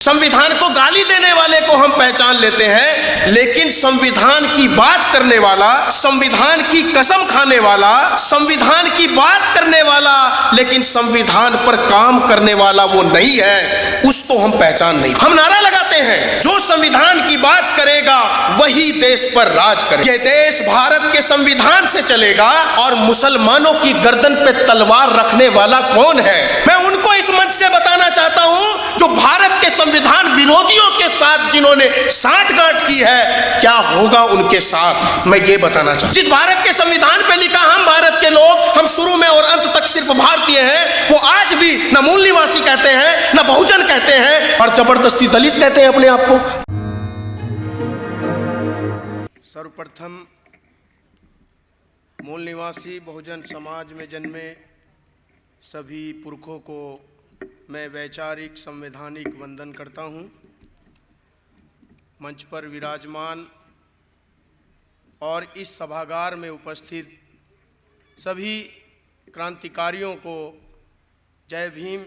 संविधान को गाली देने वाले को हम पहचान लेते हैं, लेकिन संविधान की बात करने वाला, संविधान की कसम खाने वाला, संविधान की बात करने वाला लेकिन संविधान पर काम करने वाला वो नहीं है, उसको हम पहचान नहीं। हम नारा लगाते हैं जो संविधान की बात करेगा वही देश पर राज करेगा। ये देश भारत के संविधान से चलेगा और मुसलमानों की गर्दन पे तलवार रखने वाला कौन है? मैं उनको इस मंच से बताना चाहता हूं जो भारत के संविधान विरोधियों के साथ जिन्होंने साठगांठ की है, क्या होगा उनके साथ, मैं ये बताना चाहता हूं। जिस भारत के संविधान पे लिखा हम भारत के लोग, हम शुरू में और अंत तक सिर्फ भारतीय हैं, वो आज भी न मूल निवासी कहते हैं, न बहुजन कहते हैं और जबरदस्ती दलित कहते हैं अपने आप को। सर्वप्रथम मूल निवासी बहुजन समाज में जन्मे सभी पुरखों को मैं वैचारिक संवैधानिक वंदन करता हूँ। मंच पर विराजमान और इस सभागार में उपस्थित सभी क्रांतिकारियों को जय भीम,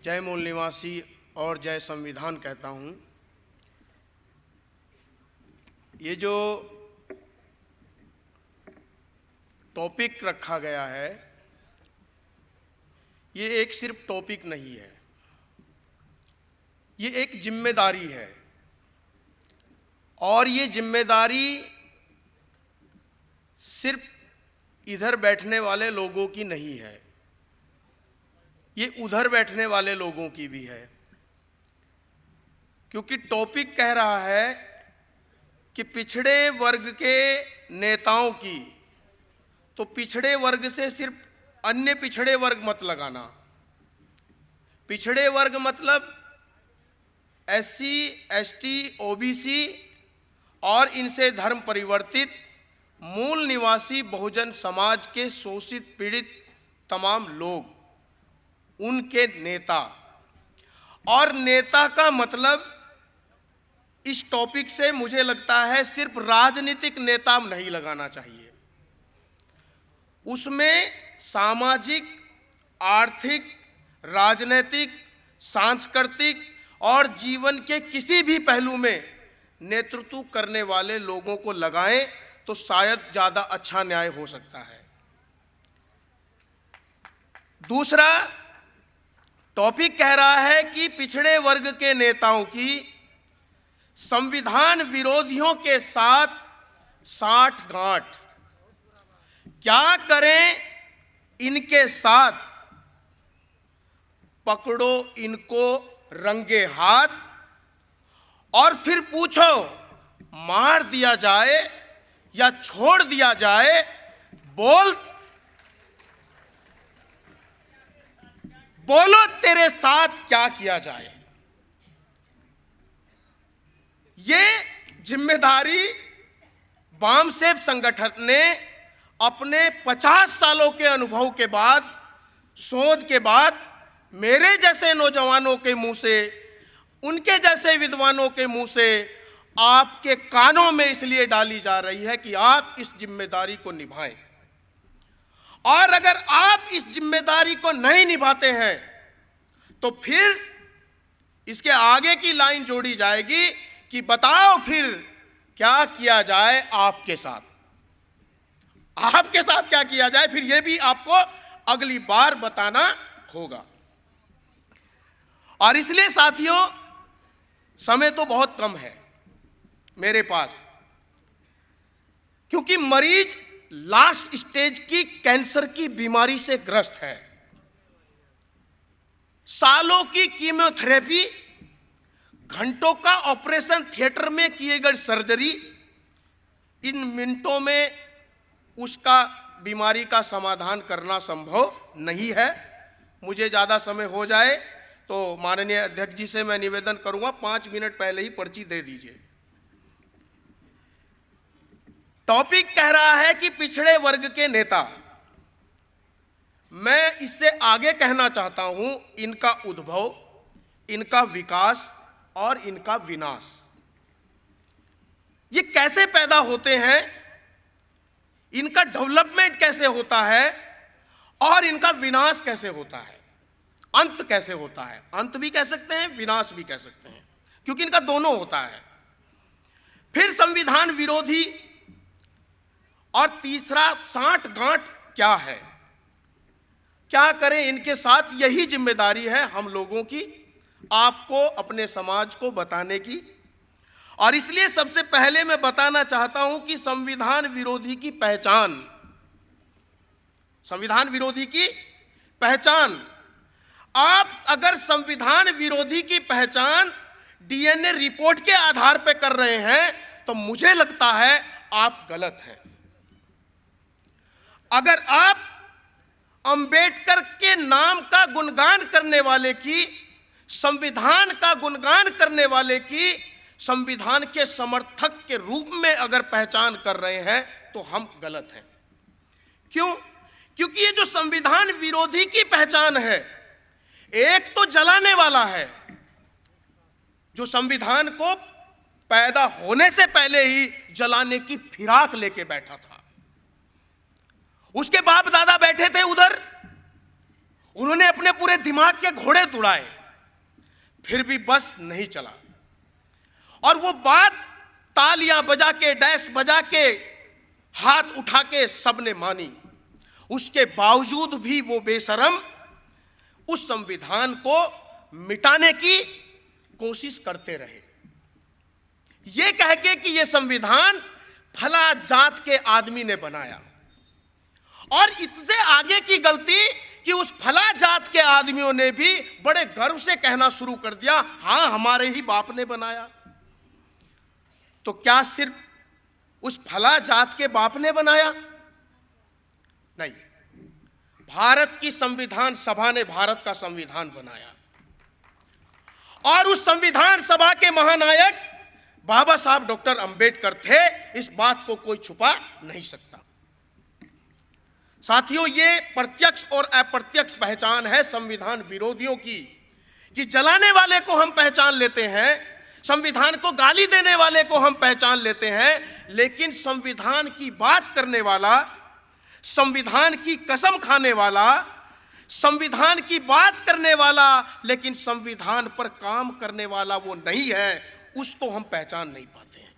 जय मूल निवासी और जय संविधान कहता हूँ। ये जो टॉपिक रखा गया है, ये एक सिर्फ टॉपिक नहीं है, ये एक जिम्मेदारी है। और ये जिम्मेदारी सिर्फ इधर बैठने वाले लोगों की नहीं है, ये उधर बैठने वाले लोगों की भी है। क्योंकि टॉपिक कह रहा है कि पिछड़े वर्ग के नेताओं की, तो पिछड़े वर्ग से सिर्फ अन्य पिछड़े वर्ग मत लगाना। पिछड़े वर्ग मतलब एससी, एसटी, ओबीसी और इनसे धर्म परिवर्तित मूल निवासी बहुजन समाज के शोषित पीड़ित तमाम लोग, उनके नेता। और नेता का मतलब इस टॉपिक से मुझे लगता है सिर्फ राजनीतिक नेता नहीं लगाना चाहिए, उसमें सामाजिक, आर्थिक, राजनीतिक, सांस्कृतिक और जीवन के किसी भी पहलू में नेतृत्व करने वाले लोगों को लगाएं तो शायद ज़्यादा अच्छा न्याय हो सकता है। दूसरा टॉपिक कह रहा है कि पिछड़े वर्ग के नेताओं की संविधान विरोधियों के साथ साठगांठ। क्या करें इनके साथ? पकड़ो इनको रंगे हाथ और फिर पूछो मार दिया जाए या छोड़ दिया जाए। बोलो तेरे साथ क्या किया जाए। ये जिम्मेदारी वामसेफ संगठन ने अपने 50 सालों के अनुभव के बाद, शोध के बाद, मेरे जैसे नौजवानों के मुंह से, उनके जैसे विद्वानों के मुंह से आपके कानों में इसलिए डाली जा रही है कि आप इस जिम्मेदारी को निभाएं। और अगर आप इस जिम्मेदारी को नहीं निभाते हैं तो फिर इसके आगे की लाइन जोड़ी जाएगी कि बताओ फिर क्या किया जाए आपके साथ। आपके साथ क्या किया जाए फिर ये भी आपको अगली बार बताना होगा। और इसलिए साथियों, समय तो बहुत कम है मेरे पास, क्योंकि मरीज लास्ट स्टेज की कैंसर की बीमारी से ग्रस्त है। सालों की कीमोथेरेपी, घंटों का ऑपरेशन थिएटर में किए गए सर्जरी, इन मिनटों में उसका बीमारी का समाधान करना संभव नहीं है। मुझे ज़्यादा समय हो जाए तो माननीय अध्यक्ष जी से मैं निवेदन करूंगा 5 मिनट पहले ही पर्ची दे दीजिए। टॉपिक कह रहा है कि पिछड़े वर्ग के नेता। मैं इससे आगे कहना चाहता हूं इनका उद्भव, इनका विकास और इनका विनाश। ये कैसे पैदा होते हैं, इनका डेवलपमेंट कैसे होता है और इनका विनाश कैसे होता है। अंत कैसे होता है, अंत भी कह सकते हैं, विनाश भी कह सकते हैं, क्योंकि इनका दोनों होता है। फिर संविधान विरोधी और तीसरा सांठगांठ क्या है, क्या करें इनके साथ, यही जिम्मेदारी है हम लोगों की, आपको अपने समाज को बताने की। और इसलिए सबसे पहले मैं बताना चाहता हूं कि संविधान विरोधी की पहचान, संविधान विरोधी की पहचान, आप अगर संविधान विरोधी की पहचान डीएनए रिपोर्ट के आधार पर कर रहे हैं तो मुझे लगता है आप गलत हैं। अगर आप अंबेडकर के नाम का गुणगान करने वाले की, संविधान का गुणगान करने वाले की संविधान के समर्थक के रूप में अगर पहचान कर रहे हैं तो हम गलत हैं। क्यों? क्योंकि ये जो संविधान विरोधी की पहचान है, एक तो जलाने वाला है, जो संविधान को पैदा होने से पहले ही जलाने की फिराक लेके बैठा था। उसके बाप दादा बैठे थे उधर, उन्होंने अपने पूरे दिमाग के घोड़े तुड़ाए, फिर भी बस नहीं चला। और वो बात तालियां बजा के, डैश बजा के, हाथ उठा के सबने मानी। उसके बावजूद भी वो बेशरम उस संविधान को मिटाने की कोशिश करते रहे, ये कह के कि ये संविधान फला जात के आदमी ने बनाया। और इससे आगे की गलती कि उस फला जात के आदमियों ने भी बड़े गर्व से कहना शुरू कर दिया, हां हमारे ही बाप ने बनाया। तो क्या सिर्फ उस फला जात के बाप ने बनाया? नहीं, भारत की संविधान सभा ने भारत का संविधान बनाया। और उस संविधान सभा के महानायक बाबा साहब डॉक्टर अंबेडकर थे, इस बात को कोई छुपा नहीं सकता। साथियों, ये प्रत्यक्ष और अप्रत्यक्ष पहचान है संविधान विरोधियों की, कि जलाने वाले को हम पहचान लेते हैं, संविधान को गाली देने वाले को हम पहचान लेते हैं, लेकिन संविधान की बात करने वाला, संविधान की कसम खाने वाला, संविधान की बात करने वाला लेकिन संविधान पर काम करने वाला वो नहीं है, उसको हम पहचान नहीं पाते हैं।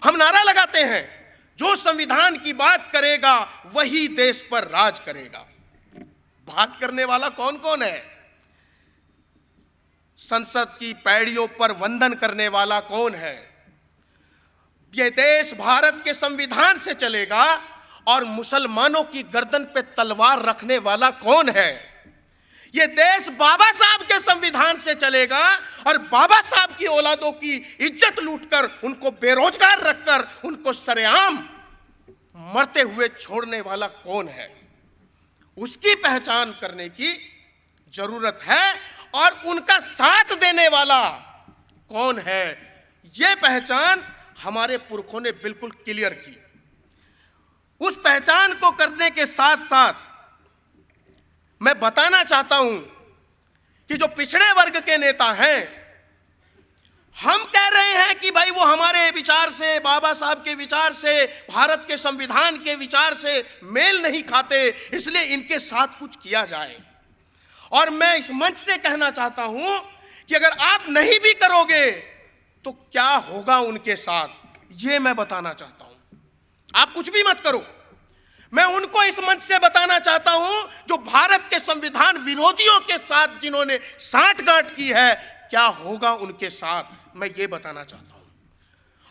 हम नारा लगाते हैं, जो संविधान की बात करेगा वही देश पर राज करेगा। बात करने वाला कौन कौन है? संसद की पैड़ियों पर वंदन करने वाला कौन है? यह देश भारत के संविधान से चलेगा और मुसलमानों की गर्दन पे तलवार रखने वाला कौन है? यह देश बाबा साहब के संविधान से चलेगा और बाबा साहब की औलादों की इज्जत लूटकर, उनको बेरोजगार रखकर, उनको सरेआम मरते हुए छोड़ने वाला कौन है? उसकी पहचान करने की जरूरत है। और उनका साथ देने वाला कौन है, यह पहचान हमारे पुरखों ने बिल्कुल क्लियर की। उस पहचान को करने के साथ साथ मैं बताना चाहता हूं कि जो पिछड़े वर्ग के नेता हैं, हम कह रहे हैं कि भाई वो हमारे विचार से, बाबा साहब के विचार से, भारत के संविधान के विचार से मेल नहीं खाते, इसलिए इनके साथ कुछ किया जाए। और मैं इस मंच से कहना चाहता हूं कि अगर आप नहीं भी करोगे तो क्या होगा उनके साथ, यह मैं बताना चाहता हूं। आप कुछ भी मत करो, मैं उनको इस मंच से बताना चाहता हूं जो भारत के संविधान विरोधियों के साथ जिन्होंने सांठगांठ की है, क्या होगा उनके साथ, मैं ये बताना चाहता हूं।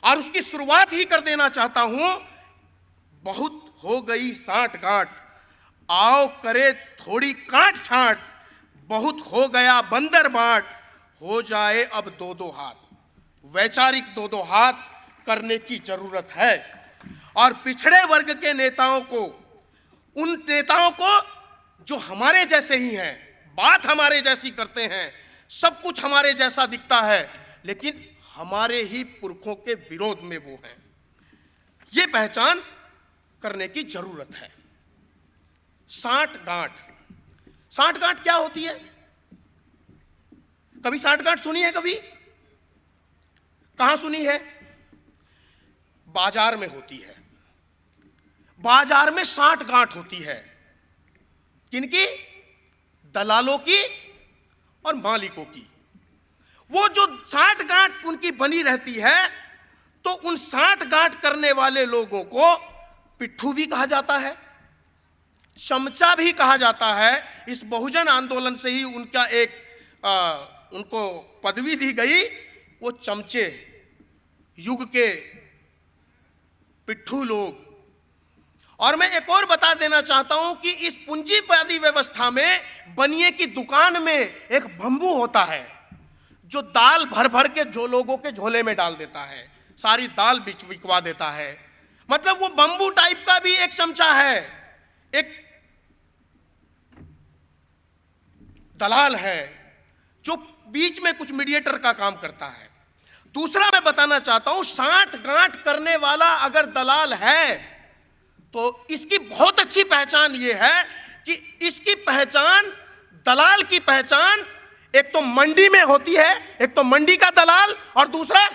और उसकी शुरुआत ही कर देना चाहता हूं। बहुत हो गई सांठगांठ, आओ करे थोड़ी काट छांट, बहुत हो गया बंदर बाट, हो जाए अब दो दो हाथ। वैचारिक दो दो हाथ करने की जरूरत है। और पिछड़े वर्ग के नेताओं को, उन नेताओं को जो हमारे जैसे ही हैं, बात हमारे जैसी करते हैं, सब कुछ हमारे जैसा दिखता है, लेकिन हमारे ही पुरखों के विरोध में वो हैं, ये पहचान करने की जरूरत है। सांठगांठ, सांठगांठ क्या होती है? कभी सांठगांठ सुनी है? कभी कहां सुनी है? बाजार में होती है। बाजार में सांठगांठ होती है। किनकी? दलालों की और मालिकों की। वो जो साठगांठ उनकी बनी रहती है, तो उन साठगांठ करने वाले लोगों को पिट्ठू भी कहा जाता है, चमचा भी कहा जाता है। इस बहुजन आंदोलन से ही उनका उनको पदवी दी गई, वो चमचे, युग के पिट्ठू लोग। और मैं एक और बता देना चाहता हूं कि इस पूंजीवादी व्यवस्था में बनिए की दुकान में एक भंबू होता है जो दाल भर भर के जो लोगों के झोले में डाल देता है, सारी दाल बिकवा देता है। मतलब वो बंबू टाइप का भी एक चमचा है, एक दलाल है जो बीच में कुछ मीडिएटर का काम करता है। दूसरा मैं बताना चाहता हूं, साठगांठ करने वाला अगर दलाल है तो इसकी बहुत अच्छी पहचान यह है कि इसकी पहचान, दलाल की पहचान एक तो मंडी में होती है, एक तो मंडी का दलाल, और दूसरा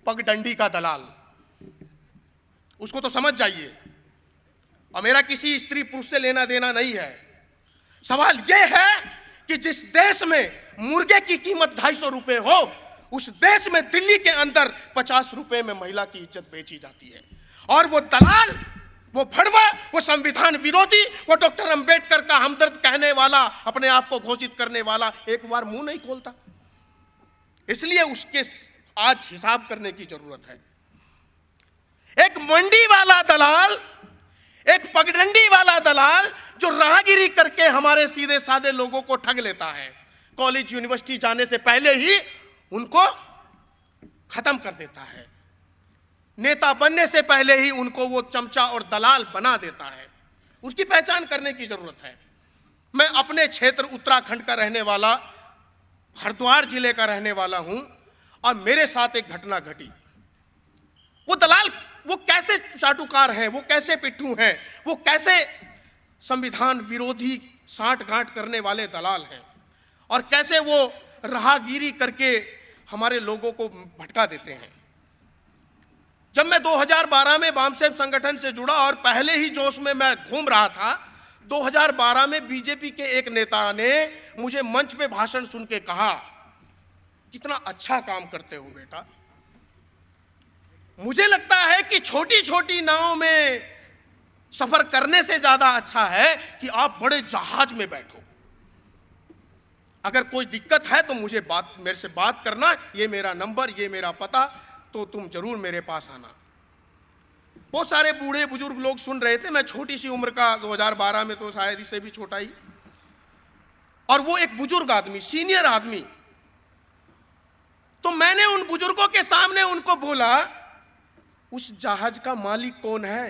पगडंडी का दलाल। उसको तो समझ जाइए। और मेरा किसी स्त्री पुरुष से लेना देना नहीं है। सवाल यह है कि जिस देश में मुर्गे की कीमत 250 रुपए हो, उस देश में दिल्ली के अंदर 50 रुपए में महिला की इज्जत बेची जाती है। और वो दलाल, वो भड़वा, वो संविधान विरोधी, वो डॉक्टर अंबेडकर का हमदर्द कहने वाला, अपने आप को घोषित करने वाला एक बार मुंह नहीं खोलता। इसलिए उसके आज हिसाब करने की जरूरत है। एक मंडी वाला दलाल, एक पगडंडी वाला दलाल जो राहगीरी करके हमारे सीधे साधे लोगों को ठग लेता है, कॉलेज यूनिवर्सिटी जाने से पहले ही उनको खत्म कर देता है, नेता बनने से पहले ही उनको वो चमचा और दलाल बना देता है। उसकी पहचान करने की जरूरत है। मैं अपने क्षेत्र उत्तराखंड का रहने वाला, हरिद्वार जिले का रहने वाला हूं, और मेरे साथ एक घटना घटी। वो दलाल, वो कैसे चाटुकार हैं, वो कैसे पिट्ठू हैं, वो कैसे संविधान विरोधी साठगांठ करने वाले दलाल हैं, और कैसे वो राहगीरी करके हमारे लोगों को भटका देते हैं। जब मैं 2012 में बामसेफ संगठन से जुड़ा और पहले ही जोश में मैं घूम रहा था, 2012 में बीजेपी के एक नेता ने मुझे मंच पे भाषण सुन के कहा, कितना अच्छा काम करते हो बेटा। मुझे लगता है कि छोटी छोटी नाव में सफर करने से ज्यादा अच्छा है कि आप बड़े जहाज में बैठो। अगर कोई दिक्कत है तो मेरे से बात करना, ये मेरा नंबर, ये मेरा पता, तो तुम जरूर मेरे पास आना। बहुत सारे बूढ़े बुजुर्ग लोग सुन रहे थे। मैं छोटी सी उम्र का, 2012 में तो शायद इससे भी छोटा ही, और वो एक बुजुर्ग आदमी, सीनियर आदमी। तो मैंने उन बुजुर्गों के सामने उनको बोला, उस जहाज का मालिक कौन है,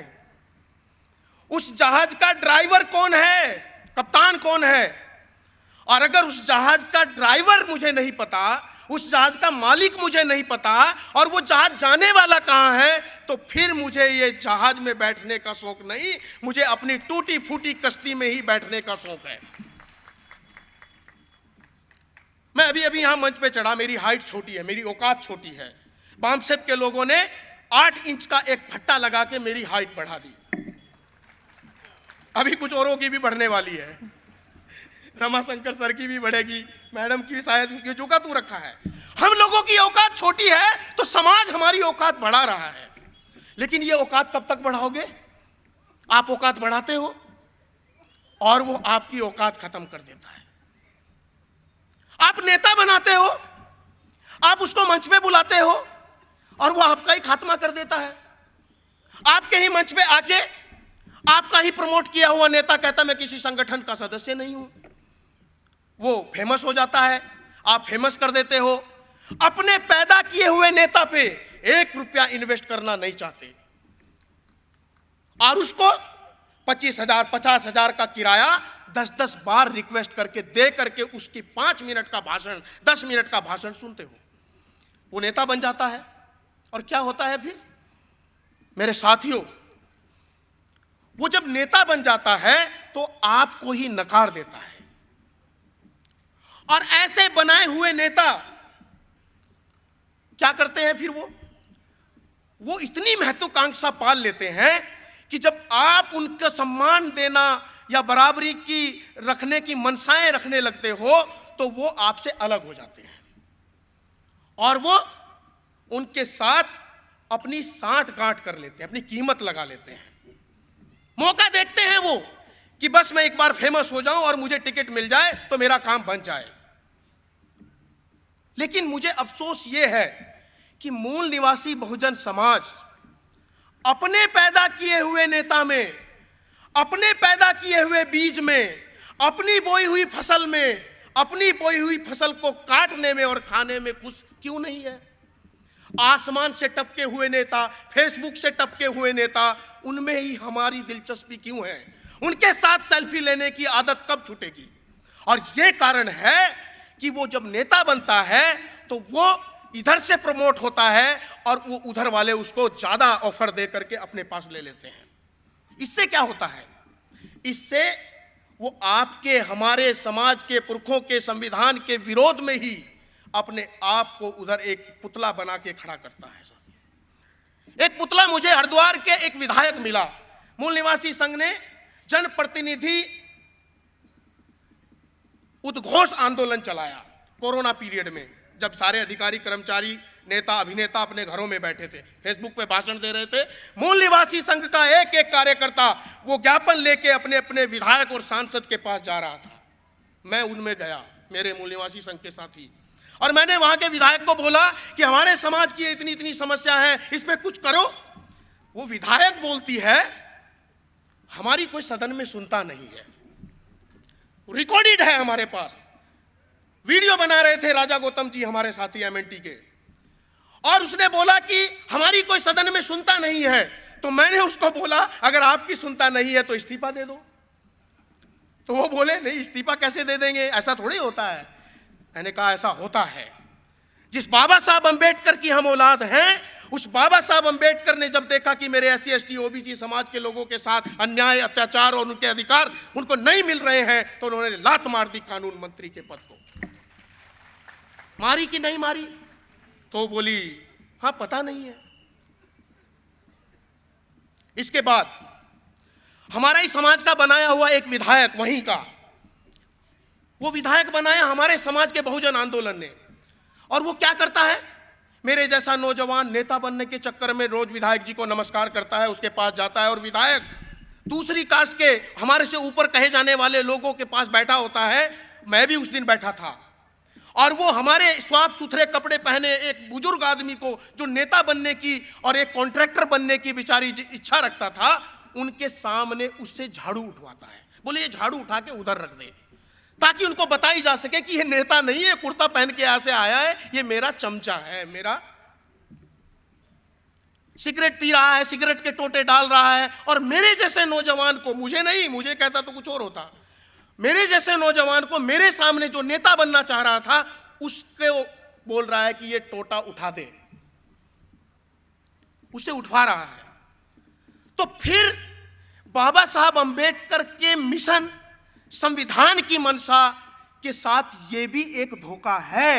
उस जहाज का ड्राइवर कौन है, कप्तान कौन है। और अगर उस जहाज का ड्राइवर मुझे नहीं पता, उस जहाज का मालिक मुझे नहीं पता, और वो जहाज जाने वाला कहां है, तो फिर मुझे ये जहाज में बैठने का शौक नहीं, मुझे अपनी टूटी फूटी कश्ती में ही बैठने का शौक है। मैं अभी अभी यहां मंच पे चढ़ा, मेरी हाइट छोटी है, मेरी औकात छोटी है। बामसेफ के लोगों ने 8 इंच का एक फट्टा लगा के मेरी हाइट बढ़ा दी। अभी कुछ औरों की भी बढ़ने वाली है, रमाशंकर सर की भी बढ़ेगी, मैडम की शायद, उसकी जो का तू रखा है। हम लोगों की औकात छोटी है तो समाज हमारी औकात बढ़ा रहा है। लेकिन ये औकात कब तक बढ़ाओगे? आप औकात बढ़ाते हो और वो आपकी औकात खत्म कर देता है। आप नेता बनाते हो, आप उसको मंच पे बुलाते हो और वो आपका ही खात्मा कर देता है। आपके ही मंच पे आके आपका ही प्रमोट किया हुआ नेता कहता मैं किसी संगठन का सदस्य नहीं हूं, वो फेमस हो जाता है, आप फेमस कर देते हो। अपने पैदा किए हुए नेता पे 1 रुपया इन्वेस्ट करना नहीं चाहते, और उसको 25,000 50,000 का किराया 10-10 बार रिक्वेस्ट करके दे करके उसकी 5 मिनट का भाषण, 10 मिनट का भाषण सुनते हो। वो नेता बन जाता है। और क्या होता है फिर मेरे साथियों, वो जब नेता बन जाता है तो आपको ही नकार देता है। और ऐसे बनाए हुए नेता क्या करते हैं फिर, वो इतनी महत्वाकांक्षा पाल लेते हैं कि जब आप उनका सम्मान देना या बराबरी की रखने की मनसाएं रखने लगते हो तो वो आपसे अलग हो जाते हैं और वो उनके साथ अपनी साठ गांठ कर लेते हैं, अपनी कीमत लगा लेते हैं। मौका देखते हैं वो कि बस मैं एक बार फेमस हो जाऊं और मुझे टिकट मिल जाए तो मेरा काम बन जाए। लेकिन मुझे अफसोस ये है कि मूल निवासी बहुजन समाज अपने पैदा किए हुए नेता में, अपने पैदा किए हुए बीज में, अपनी बोई हुई फसल में, अपनी बोई हुई फसल को काटने में और खाने में खुश क्यों नहीं है? आसमान से टपके हुए नेता, फेसबुक से टपके हुए नेता, उनमें ही हमारी दिलचस्पी क्यों है? उनके साथ सेल्फी लेने की आदत कब छूटेगी? और ये कारण है कि वो जब नेता बनता है तो वो इधर से प्रमोट होता है और वो उधर वाले उसको ज्यादा ऑफर दे करके अपने पास ले लेते हैं। इससे क्या होता है? इससे वो आपके, हमारे समाज के पुरखों के संविधान के विरोध में ही अपने आप को उधर एक पुतला बना के खड़ा करता है। साथियों, एक पुतला मुझे हरिद्वार के एक विधायक मिला। मूल निवासी संघ ने जनप्रतिनिधि उद्घोष आंदोलन चलाया कोरोना पीरियड में, जब सारे अधिकारी, कर्मचारी, नेता, अभिनेता अपने घरों में बैठे थे, फेसबुक पे भाषण दे रहे थे। मूल निवासी संघ का एक एक कार्यकर्ता वो ज्ञापन लेके अपने अपने विधायक और सांसद के पास जा रहा था। मैं उनमें गया, मेरे मूल निवासी संघ के साथी, और मैंने वहां के विधायक को बोला कि हमारे समाज की इतनी इतनी समस्या है, इस पे कुछ करो। वो विधायक बोलती है, हमारी कोई सदन में सुनता नहीं है। रिकॉर्डेड है हमारे पास, वीडियो बना रहे थे राजा गौतम जी, हमारे साथी एमएनटी के, और उसने बोला कि हमारी कोई सदन में सुनता नहीं है। तो मैंने उसको बोला, अगर आपकी सुनता नहीं है तो इस्तीफा दे दो। तो वो बोले, नहीं इस्तीफा कैसे दे देंगे, ऐसा थोड़ी होता है। मैंने कहा ऐसा होता है। जिस बाबा साहब अंबेडकर की हम औलाद हैं, उस बाबा साहब अंबेडकर ने जब देखा कि मेरे एससी एसटी ओबीसी समाज के लोगों के साथ अन्याय, अत्याचार और उनके अधिकार उनको नहीं मिल रहे हैं, तो उन्होंने लात मार दी कानून मंत्री के पद को। मारी कि नहीं मारी? तो बोली हाँ पता नहीं है। इसके बाद हमारा ही समाज का बनाया हुआ एक विधायक, वहीं का वो विधायक बनाया हमारे समाज के बहुजन आंदोलन ने, और वो क्या करता है, मेरे जैसा नौजवान नेता बनने के चक्कर में रोज विधायक जी को नमस्कार करता है, उसके पास जाता है, और विधायक दूसरी कास्ट के, हमारे से ऊपर कहे जाने वाले लोगों के पास बैठा होता है। मैं भी उस दिन बैठा था, और वो हमारे साफ सुथरे कपड़े पहने एक बुजुर्ग आदमी को, जो नेता बनने की और एक कॉन्ट्रैक्टर बनने की बेचारी इच्छा रखता था, उनके सामने उससे झाड़ू उठवाता है। बोले ये झाड़ू उठा के उधर रख दे, ताकि उनको बताई जा सके कि ये नेता नहीं है, कुर्ता पहन के यहां से आया है, ये मेरा चमचा है, मेरा सिगरेट पी रहा है, सिगरेट के टोटे डाल रहा है, और मेरे जैसे नौजवान को, मुझे नहीं, मुझे कहता तो कुछ और होता, मेरे जैसे नौजवान को मेरे सामने जो नेता बनना चाह रहा था, उसके बोल रहा है कि ये टोटा उठा दे, उसे उठवा रहा है। तो फिर बाबा साहब अंबेडकर के मिशन, संविधान की मंशा के साथ ये भी एक धोखा है।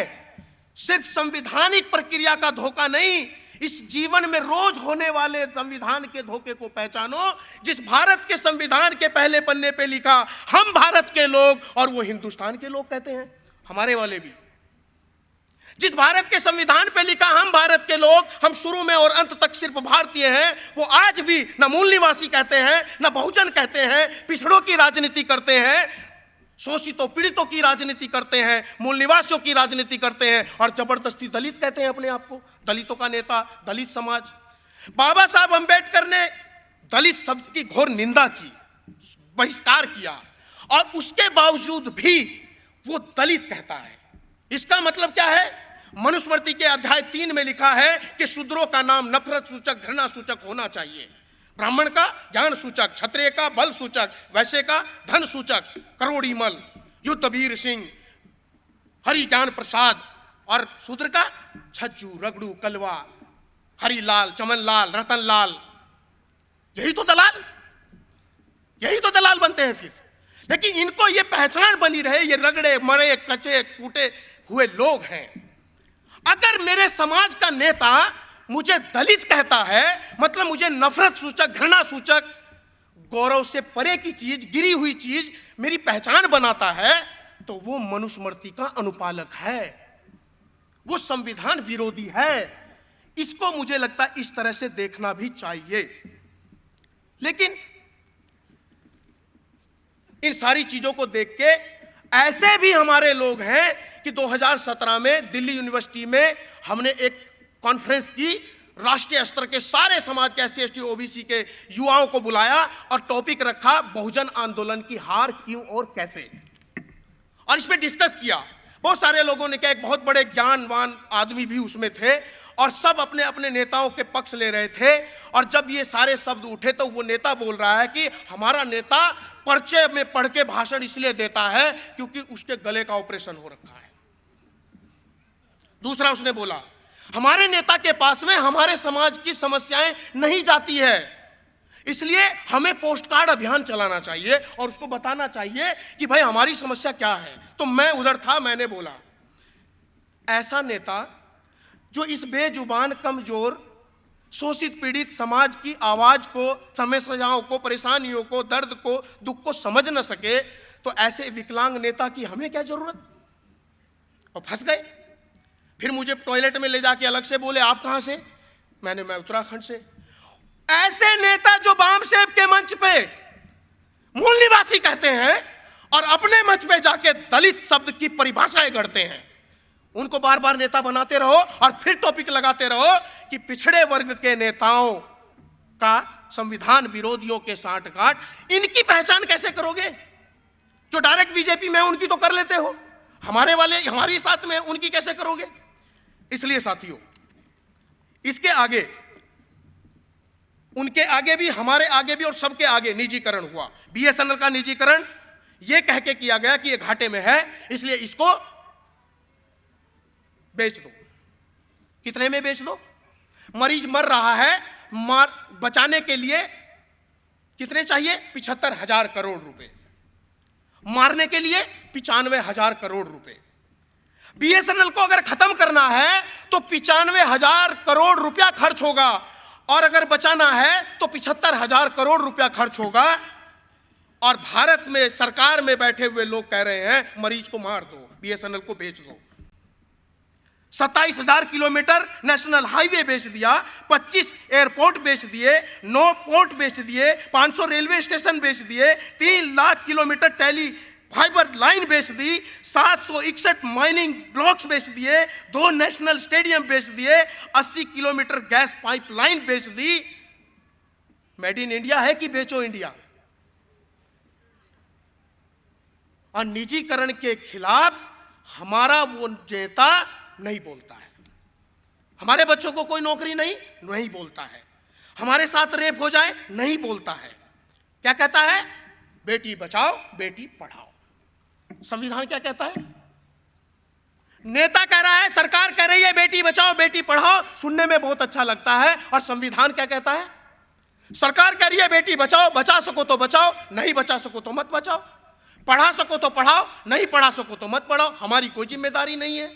सिर्फ संवैधानिक प्रक्रिया का धोखा नहीं, इस जीवन में रोज होने वाले संविधान के धोखे को पहचानो। जिस भारत के संविधान के पहले पन्ने पे लिखा हम भारत के लोग, और वो हिंदुस्तान के लोग कहते हैं, हमारे वाले भी। जिस भारत के संविधान पे लिखा हम भारत के लोग, हम शुरू में और अंत तक सिर्फ भारतीय हैं, वो आज भी न मूल निवासी कहते हैं, न बहुजन कहते हैं, पिछड़ों की राजनीति करते हैं, शोषितों पीड़ितों की राजनीति करते हैं, मूल निवासियों की राजनीति करते हैं, और जबरदस्ती दलित कहते हैं अपने आप को, दलितों का नेता, दलित समाज। बाबा साहब अंबेडकर ने दलित शब्द की घोर निंदा की, बहिष्कार किया, और उसके बावजूद भी वो दलित कहता है। इसका मतलब क्या है? मनुस्मृति के अध्याय 3 में लिखा है कि शूद्रों का नाम नफरत सूचक, घृणा सूचक होना चाहिए। ब्राह्मण का ज्ञान सूचक, क्षत्रिय का बल सूचक, वैश्य का धन सूचक, करोड़ीमल, युद्धवीर सिंह, हरि ज्ञान प्रसाद, और शूद्र का छज्जू, रगड़ू, कलवा, हरिलाल, चमनलाल, रतनलाल। यही तो दलाल बनते हैं फिर। लेकिन इनको ये पहचान बनी रहे, ये रगड़े मरे कचे टूटे हुए लोग हैं। अगर मेरे समाज का नेता मुझे दलित कहता है, मतलब मुझे नफरत सूचक, घृणा सूचक गौरव से परे की चीज, गिरी हुई चीज मेरी पहचान बनाता है, तो वो मनुस्मृति का अनुपालक है, वो संविधान विरोधी है। इसको मुझे लगता है इस तरह से देखना भी चाहिए। लेकिन इन सारी चीजों को देख के ऐसे भी हमारे लोग हैं कि 2017 में दिल्ली यूनिवर्सिटी में हमने एक कॉन्फ्रेंस की, राष्ट्रीय स्तर के सारे समाज के SC ST OBC के युवाओं को बुलाया और टॉपिक रखा बहुजन आंदोलन की हार क्यों और कैसे, और इस पे डिस्कस किया। बहुत सारे लोगों ने कहा, एक बहुत बड़े ज्ञानवान आदमी भी उसमें थे, और सब अपने अपने नेताओं के पक्ष ले रहे थे। और जब ये सारे शब्द उठे तो वो नेता बोल रहा है कि हमारा नेता पर्चे में पढ़ के भाषण इसलिए देता है क्योंकि उसके गले का ऑपरेशन हो रखा है। दूसरा उसने बोला, हमारे नेता के पास में हमारे समाज की समस्याएं नहीं जाती है, इसलिए हमें पोस्ट कार्ड अभियान चलाना चाहिए और उसको बताना चाहिए कि भाई हमारी समस्या क्या है। तो मैं उधर था, मैंने बोला, ऐसा नेता जो इस बेजुबान, कमजोर, शोषित, पीड़ित समाज की आवाज को, समस्याओं को, परेशानियों को, दर्द को, दुख को समझ न सके, तो ऐसे विकलांग नेता की हमें क्या जरूरत। और फंस गए। फिर मुझे टॉयलेट में ले जाके अलग से बोले, आप कहां से? मैं उत्तराखंड से। ऐसे नेता जो बामसेब के मंच पे मूल निवासी कहते हैं और अपने मंच पे जाके दलित शब्द की परिभाषाएं गढ़ते हैं, उनको बार बार नेता बनाते रहो और फिर टॉपिक लगाते रहो कि पिछड़े वर्ग के नेताओं का संविधान विरोधियों के सांठगांठ। इनकी पहचान कैसे करोगे? जो डायरेक्ट बीजेपी में उनकी तो कर लेते हो, हमारे वाले हमारी साथ में उनकी कैसे करोगे? इसलिए साथियों, इसके आगे, उनके आगे भी, हमारे आगे भी और सबके आगे निजीकरण हुआ। BSNL का निजीकरण यह कह के किया गया कि यह घाटे में है, इसलिए इसको बेच दो। कितने में बेच दो? मरीज मर रहा है, बचाने के लिए कितने चाहिए? 75,000 करोड़ रुपए। मारने के लिए 95,000 करोड़ रुपए। BSNL को अगर खत्म करना है तो 95,000 करोड़ रुपया खर्च होगा, और अगर बचाना है तो 75,000 करोड़ रुपया खर्च होगा। और भारत में सरकार में बैठे हुए लोग कह रहे हैं मरीज को मार दो, BSNL को बेच दो। 27,000 किलोमीटर नेशनल हाईवे बेच दिया, 25 एयरपोर्ट बेच दिए, 9 पोर्ट बेच दिए, 500 रेलवे स्टेशन बेच दिए, 3 lakh kilometre tele fibre line बेच दी, 761 माइनिंग ब्लॉक्स बेच दिए, 2 नेशनल स्टेडियम बेच दिए, 80 किलोमीटर गैस पाइपलाइन बेच दी। मेड इन इंडिया है कि बेचो इंडिया? और निजीकरण के खिलाफ हमारा वो नेता नहीं बोलता है। हमारे बच्चों को कोई नौकरी नहीं बोलता है। हमारे साथ रेप हो जाए नहीं बोलता है। क्या कहता है? बेटी बचाओ बेटी पढ़ाओ। संविधान क्या कहता है? नेता कह रहा है, सरकार कह रही है बेटी बचाओ बेटी पढ़ाओ, सुनने में बहुत अच्छा लगता है। और संविधान क्या कहता है? सरकार कह रही है बेटी बचाओ, बचा सको तो बचाओ, नहीं बचा सको तो मत बचाओ, पढ़ा सको तो पढ़ाओ, नहीं पढ़ा सको तो मत पढ़ाओ। हमारी कोई जिम्मेदारी नहीं है।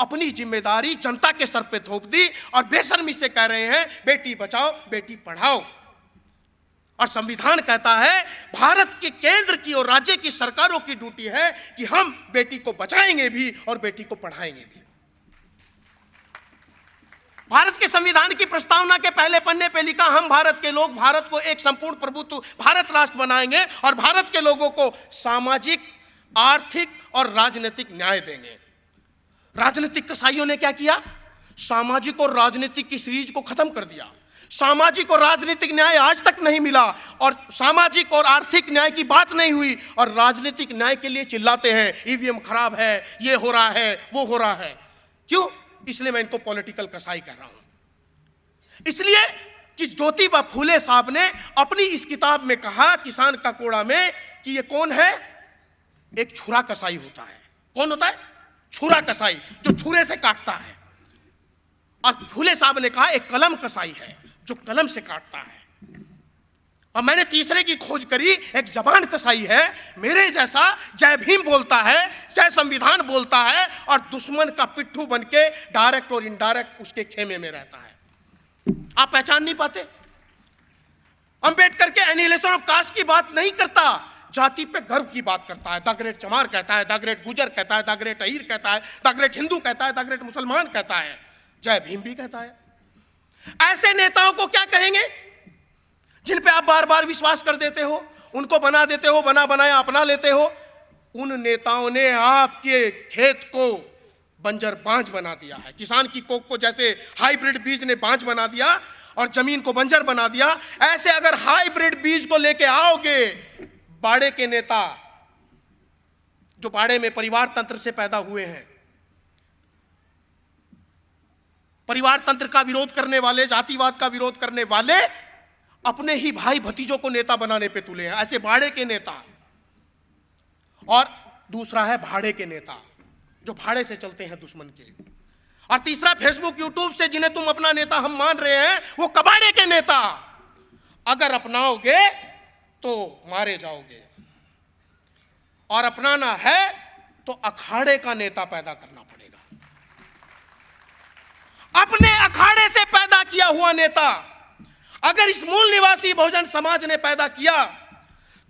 अपनी जिम्मेदारी जनता के सर पे थोप दी और बेशर्मी से कह रहे हैं बेटी बचाओ बेटी पढ़ाओ। और संविधान कहता है भारत के केंद्र की और राज्य की सरकारों की ड्यूटी है कि हम बेटी को बचाएंगे भी और बेटी को पढ़ाएंगे भी। भारत के संविधान की प्रस्तावना के पहले पन्ने पे लिखा, हम भारत के लोग भारत को एक संपूर्ण प्रभुत्व भारत राष्ट्र बनाएंगे और भारत के लोगों को सामाजिक, आर्थिक और राजनीतिक न्याय देंगे। राजनीतिक कसाईयों ने क्या किया? सामाजिक और राजनीतिक की सीरीज को खत्म कर दिया। सामाजिक और राजनीतिक न्याय आज तक नहीं मिला और सामाजिक और आर्थिक न्याय की बात नहीं हुई और राजनीतिक न्याय के लिए चिल्लाते हैं ईवीएम खराब है, ये हो रहा है, वो हो रहा है। क्यों? इसलिए मैं इनको पॉलिटिकल कसाई कर रहा हूं। इसलिए कि ज्योतिबा फूले साहब ने अपनी इस किताब में कहा, किसान का कोड़ा में, कि ये कौन है? एक छुरा कसाई होता है। कौन होता है? छुरा कसाई, जो छुरे से काटता है। और फूले साहब ने कहा एक कलम कसाई है, जो कलम से काटता है। और मैंने तीसरे की खोज करी, एक जबान कसाई है, मेरे जैसा जय भीम बोलता है, जय संविधान बोलता है और दुश्मन का पिट्ठू बनके डायरेक्ट और इनडायरेक्ट उसके खेमे में रहता है। आप पहचान नहीं पाते? अंबेडकर के एनिहिलेशन ऑफ कास्ट की बात नहीं करता, जाति पे गर्व की बात करता है। द ग्रेट चमार कहता है, द ग्रेट गुजर कहता है, द ग्रेट अहीर कहता है, द ग्रेट हिंदू कहता है, द ग्रेट मुसलमान कहता है, जय भीम भी कहता है। ऐसे नेताओं को क्या कहेंगे जिन पे आप बार बार विश्वास कर देते हो, उनको बना देते हो, बना बनाया अपना लेते हो। उन नेताओं ने आपके खेत को बंजर बांझ बना दिया है। किसान की कोख को जैसे हाइब्रिड बीज ने बांझ बना दिया और जमीन को बंजर बना दिया, ऐसे अगर हाइब्रिड बीज को लेके आओगे, बाड़े के नेता जो बाड़े में परिवार तंत्र से पैदा हुए हैं, परिवार तंत्र का विरोध करने वाले, जातिवाद का विरोध करने वाले, अपने ही भाई भतीजों को नेता बनाने पे तुले हैं, ऐसे बाड़े के नेता। और दूसरा है भाड़े के नेता, जो भाड़े से चलते हैं दुश्मन के। और तीसरा फेसबुक यूट्यूब से जिन्हें तुम अपना नेता हम मान रहे हैं, वो कबाड़े के नेता। अगर अपनाओगे तो मारे जाओगे, और अपनाना है तो अखाड़े का नेता पैदा करना पड़ेगा। अपने अखाड़े से पैदा किया हुआ नेता अगर इस मूल निवासी बहुजन समाज ने पैदा किया,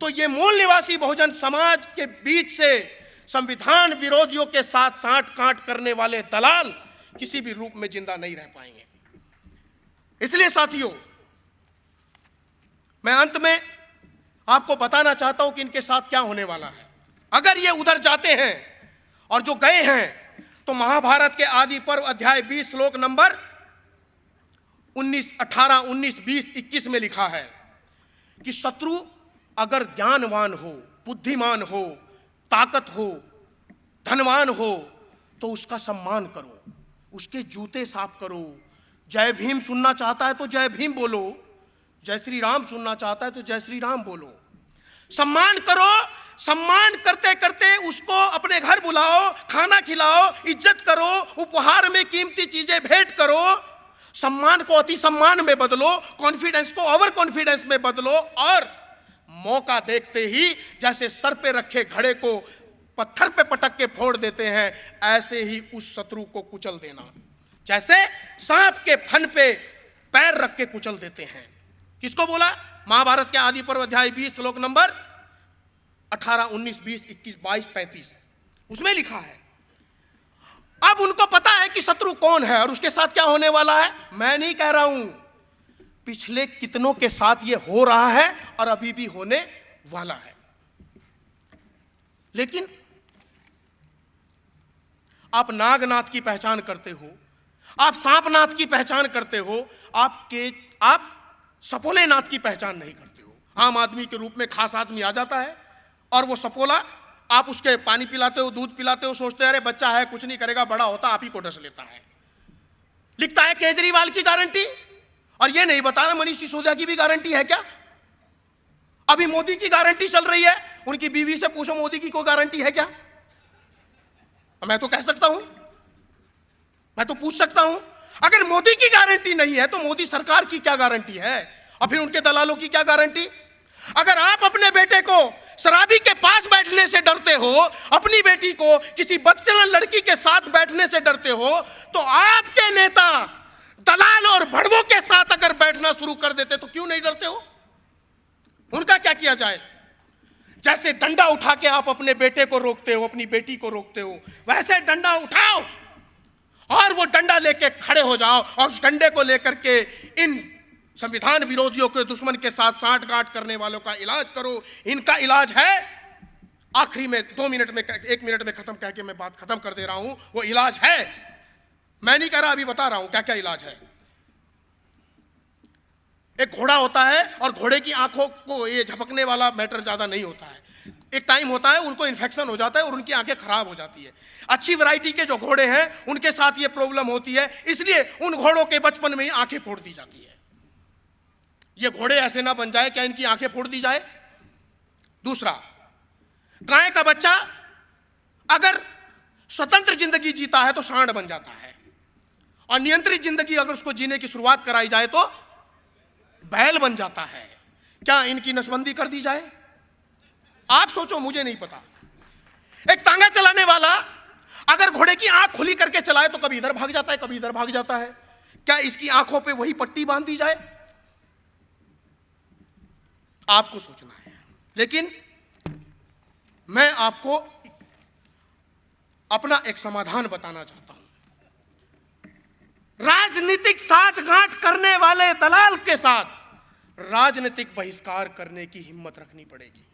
तो ये मूल निवासी बहुजन समाज के बीच से संविधान विरोधियों के साथ साठ कांट करने वाले दलाल किसी भी रूप में जिंदा नहीं रह पाएंगे। इसलिए साथियों, मैं अंत में आपको बताना चाहता हूं कि इनके साथ क्या होने वाला है। अगर ये उधर जाते हैं, और जो गए हैं, तो महाभारत के आदि पर्व अध्याय 20 श्लोक नंबर 18, 19, 20, 21 में लिखा है कि शत्रु अगर ज्ञानवान हो, बुद्धिमान हो, ताकत हो, धनवान हो, तो उसका सम्मान करो, उसके जूते साफ करो। जय भीम सुनना चाहता है तो जय भीम बोलो, जय श्री राम सुनना चाहता है तो जय श्री राम बोलो। सम्मान करो, सम्मान करते करते उसको अपने घर बुलाओ, खाना खिलाओ, इज्जत करो, उपहार में कीमती चीजें भेंट करो। सम्मान को अति सम्मान में बदलो, कॉन्फिडेंस को ओवर कॉन्फिडेंस में बदलो, और मौका देखते ही जैसे सर पे रखे घड़े को पत्थर पे पटक के फोड़ देते हैं, ऐसे ही उस शत्रु को कुचल देना, जैसे सांप के फन पे पैर रख के कुचल देते हैं। किसको बोला? महाभारत के आदि पर्व अध्याय 20 श्लोक नंबर 18, 19, 20, 21, 22, 35 उसमें लिखा है। अब उनको पता है कि शत्रु कौन है और उसके साथ क्या होने वाला है। मैं नहीं कह रहा हूं, पिछले कितनों के साथ ये हो रहा है और अभी भी होने वाला है। लेकिन आप नागनाथ की पहचान करते हो, आप सांपनाथ की पहचान करते हो, आप सपोले नाथ की पहचान नहीं करते हो। आम आदमी के रूप में खास आदमी आ जाता है और वो सपोला, आप उसके पानी पिलाते हो, दूध पिलाते हो, सोचते अरे बच्चा है कुछ नहीं करेगा, बड़ा होता आप ही को डस लेता है। लिखता है केजरीवाल की गारंटी, और ये नहीं बता रहा मनीष सिसोदिया की भी गारंटी है क्या। अभी मोदी की गारंटी चल रही है, उनकी बीवी से पूछो मोदी की कोई गारंटी है क्या। मैं तो कह सकता हूं, मैं तो पूछ सकता हूं, अगर मोदी की गारंटी नहीं है तो मोदी सरकार की क्या गारंटी है, और फिर उनके दलालों की क्या गारंटी। अगर आप अपने बेटे को शराबी के पास बैठने से डरते हो, अपनी बेटी को किसी बदचलन लड़की के साथ बैठने से डरते हो, तो आपके नेता दलाल और भड़वों के साथ अगर बैठना शुरू कर देते तो क्यों नहीं डरते हो। उनका क्या किया जाए। जैसे डंडा उठा के आप अपने बेटे को रोकते हो, अपनी बेटी को रोकते हो, वैसे डंडा उठाओ और वो डंडा लेके खड़े हो जाओ और उस डंडे को लेकर के इन संविधान विरोधियों के दुश्मन के साथ साठ गांठ करने वालों का इलाज करो। इनका इलाज है, आखिरी में 2 मिनट में, 1 मिनट में खत्म कह के मैं बात खत्म कर दे रहा हूं। वो इलाज है, मैं नहीं कह रहा, अभी बता रहा हूं क्या क्या इलाज है। एक घोड़ा होता है और घोड़े की आंखों को ये झपकने वाला मैटर ज्यादा नहीं होता है। एक टाइम होता है उनको इन्फेक्शन हो जाता है और उनकी आंखें खराब हो जाती है। अच्छी वैरायटी के जो घोड़े हैं उनके साथ ये प्रॉब्लम होती है, इसलिए उन घोड़ों के बचपन में ही आंखें फोड़ दी जाती है। ये घोड़े ऐसे ना बन जाए क्या इनकी आंखें फोड़ दी जाए। दूसरा, गाय का बच्चा अगर स्वतंत्र जिंदगी जीता है तो सांड बन जाता है, और नियंत्रित जिंदगी अगर उसको जीने की शुरुआत कराई जाए तो बैल बन जाता है। क्या इनकी नसबंदी कर दी जाए। आप सोचो, मुझे नहीं पता। एक तांगा चलाने वाला अगर घोड़े की आंख खुली करके चलाए तो कभी इधर भाग जाता है, कभी इधर भाग जाता है। क्या इसकी आंखों पे वही पट्टी बांध दी जाए। आपको सोचना है। लेकिन मैं आपको अपना एक समाधान बताना चाहता हूं। राजनीतिक साठगांठ करने वाले दलाल के साथ राजनीतिक बहिष्कार करने की हिम्मत रखनी पड़ेगी।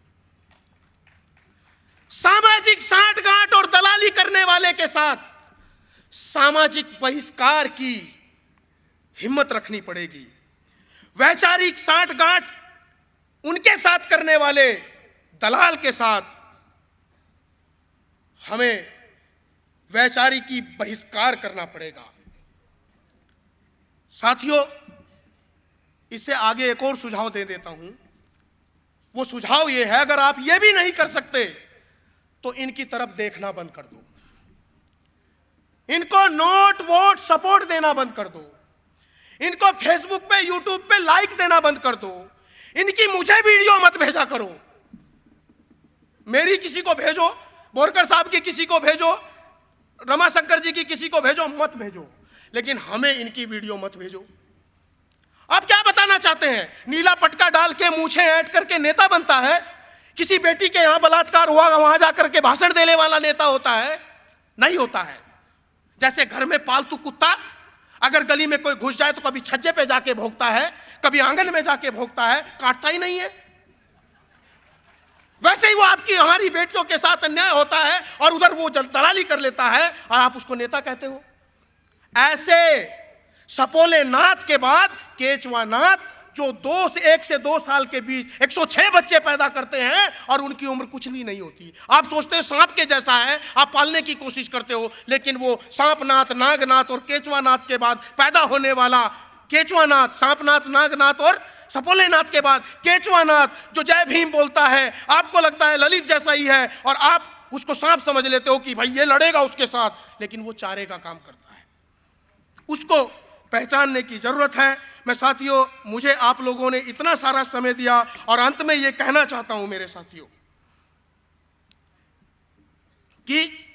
सामाजिक साठगांठ और दलाली करने वाले के साथ सामाजिक बहिष्कार की हिम्मत रखनी पड़ेगी। वैचारिक साठगांठ उनके साथ करने वाले दलाल के साथ हमें वैचारिकी बहिष्कार करना पड़ेगा। साथियों, इससे आगे एक और सुझाव दे देता हूं। वो सुझाव ये है, अगर आप ये भी नहीं कर सकते तो इनकी तरफ देखना बंद कर दो, इनको नोट वोट सपोर्ट देना बंद कर दो, इनको फेसबुक पे यूट्यूब पे लाइक देना बंद कर दो, इनकी मुझे वीडियो मत भेजा करो। मेरी किसी को भेजो, बोरकर साहब की किसी को भेजो, रमाशंकर जी की किसी को भेजो, मत भेजो, लेकिन हमें इनकी वीडियो मत भेजो। आप क्या बताना चाहते हैं? नीला पटका डाल के मूछें ऐंठ करके नेता बनता है? किसी बेटी के यहां बलात्कार हुआ वहां जाकर के भाषण देने वाला नेता होता है? नहीं होता है। जैसे घर में पालतू कुत्ता अगर गली में कोई घुस जाए तो कभी छज्जे पे जाके भौंकता है, कभी आंगन में जाके भौंकता है, काटता ही नहीं है। वैसे ही वो आपकी हमारी बेटियों के साथ अन्याय होता है और उधर वो दलाली कर लेता है और आप उसको नेता कहते हो। ऐसे सपोले नाथ के बाद केचवा नाथ, जो 1 से 2 साल के बीच 106 बच्चे पैदा करते हैं और उनकी उम्र कुछ भी नहीं होती। आप सोचते हो सांप के जैसा है, आप पालने की कोशिश करते हो, लेकिन वो सांपनाथ, नागनाथ और केचवा नाथ के बाद पैदा होने वाला केचवा नाथ, सांपनाथ, नागनाथ और सपोले नाथ के बाद केचवा नाथ, जो जय भीम बोलता है, आपको लगता है ललित जैसा ही है और आप उसको सांप समझ लेते हो कि भाई ये लड़ेगा उसके साथ, लेकिन वो चारे का काम करता है। उसको पहचानने की जरूरत है। मैं साथियों, मुझे आप लोगों ने इतना सारा समय दिया और अंत में ये कहना चाहता हूं मेरे साथियों कि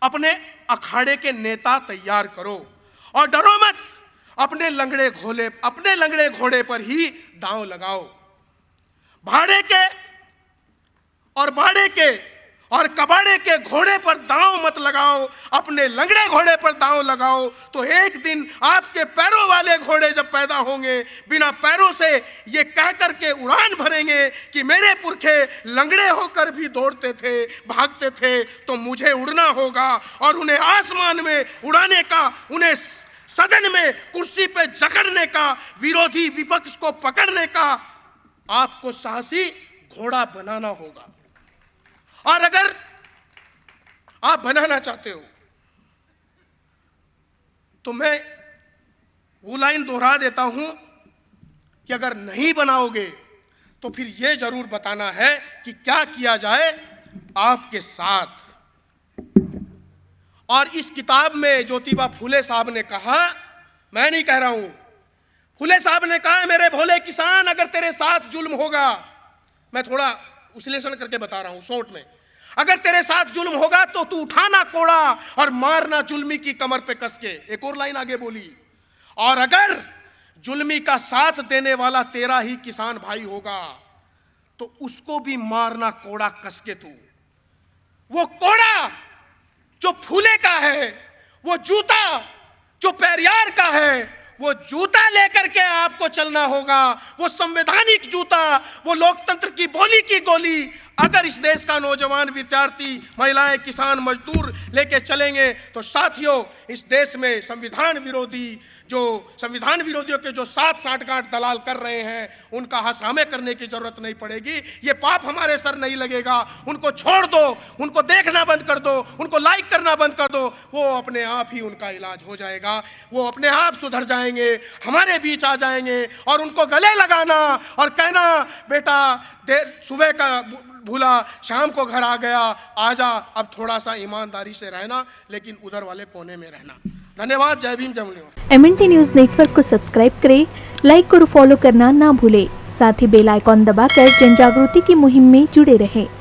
अपने अखाड़े के नेता तैयार करो और डरो मत। अपने लंगड़े घोड़े पर ही दांव लगाओ। भाड़े के और कबाड़े के घोड़े पर दांव मत लगाओ, अपने लंगड़े घोड़े पर दांव लगाओ। तो एक दिन आपके पैरों वाले घोड़े जब पैदा होंगे, बिना पैरों से ये कह कर के उड़ान भरेंगे कि मेरे पुरखे लंगड़े होकर भी दौड़ते थे, भागते थे, तो मुझे उड़ना होगा और उन्हें आसमान में उड़ाने का, उन्हें सदन में कुर्सी पे जकड़ने का, विरोधी विपक्ष को पकड़ने का आपको साहसी घोड़ा बनाना होगा। और अगर आप बनाना चाहते हो तो मैं वो लाइन दोहरा देता हूं कि अगर नहीं बनाओगे तो फिर यह जरूर बताना है कि क्या किया जाए आपके साथ। और इस किताब में ज्योतिबा फूले साहब ने कहा, मैं नहीं कह रहा हूं, फूले साहब ने कहा, मेरे भोले किसान अगर तेरे साथ जुल्म होगा, मैं थोड़ा विश्लेषण करके बता रहा हूं शॉर्ट में, अगर तेरे साथ जुल्म होगा तो तू उठाना कोड़ा और मारना जुल्मी की कमर पे कस के। एक और लाइन आगे बोली, और अगर जुल्मी का साथ देने वाला तेरा ही किसान भाई होगा तो उसको भी मारना कोड़ा कस के तू। वो कोड़ा जो फूले का है, वो जूता जो पेरियार का है, वो जूता लेकर के आपको चलना होगा। वो संवैधानिक जूता, वो लोकतंत्र की बोली की गोली अगर इस देश का नौजवान, विद्यार्थी, महिलाएं, किसान, मजदूर लेके चलेंगे तो साथियों, इस देश में संविधान विरोधियों के जो साठ-गांठ दलाल कर रहे हैं, उनका हसामे करने की जरूरत नहीं पड़ेगी। ये पाप हमारे सर नहीं लगेगा। उनको छोड़ दो, उनको देखना बंद कर दो, उनको लाइक करना बंद कर दो, वो अपने आप ही उनका इलाज हो जाएगा। वो अपने आप सुधर जाएंगे, हमारे बीच आ जाएंगे और उनको गले लगाना और कहना, बेटा सुबह का भूला शाम को घर आ गया, आजा, अब थोड़ा सा ईमानदारी से रहना, लेकिन उधर वाले कोने में रहना। धन्यवाद। जय भीम, जय मूल्यवान। MNT न्यूज़ नेटवर्क को सब्सक्राइब करें, लाइक और फॉलो करना ना भूलें। साथ ही बेल आइकॉन दबाकर जन जागृति की मुहिम में जुड़े रहें।